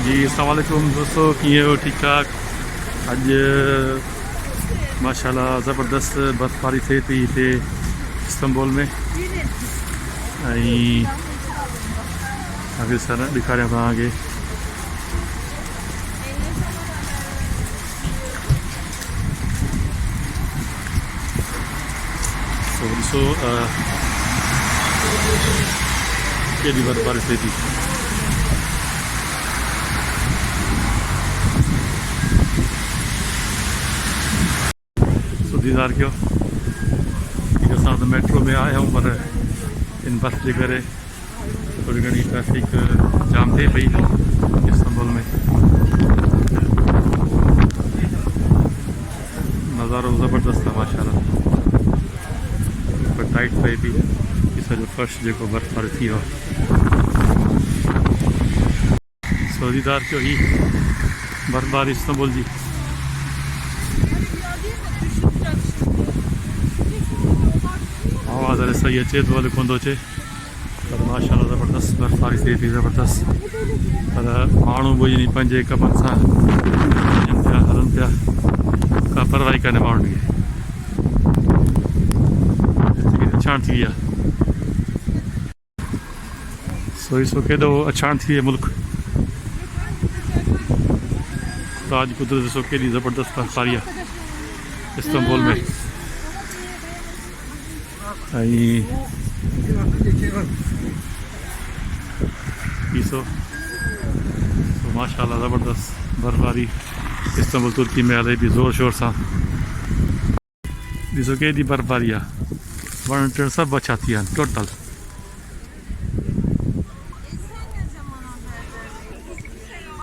जी अस्सलाम वालेकुम दोस्तों, कीअं हो? ठीक ठाक। अज माशाल्लाह ज़बरदस्त बर्फ़बारी थिए पई हिते इस्तांबुल में। अॻे सर ॾेखारियां तव्हांखे। तो ॾिसो केॾी बर्फ़बारी थिए थी। दीदार कयो कि असां तो मेट्रो में आया हूँ, पर इन बस के करे थोड़ी घणी ट्रैफिक जाम थे पई इस्तांबुल में। नज़ारो ज़बरदस्त है माशाल्लाह, पर टाइट पे भी सॼो फर्श जो बर्फ़बारी थी हो। सो दीदार कयो ही बर्फ़बारी इस्तांबुल जी। आवाज़ अरे सही अचे तो हले कोन थो अचे, पर माशाल्लाह ज़बरदस्त बर्फ़बारी थिए थी ज़बरदस्त। पर माण्हू भुॼी पंहिंजे कमनि सां वञनि पिया हलनि पिया, का परवाही कान्हे माण्हुनि खे। अछाण थी वई आहे, सो केॾो अछाण थी वियो मुल्क। ताज कुदरत ॾिसो केॾी ज़बरदस्त बर्फ़बारी आहे इस्तांबुल में। माशाल्लाह ज़बरदस्त बर्फ़बारी इस्तांबुल तुर्की में हले भी ज़ोर शोर सां। ॾिसो केॾी बर्फ़बारी आहे, वण टिण सभु अछा थी विया आहिनि टोटल।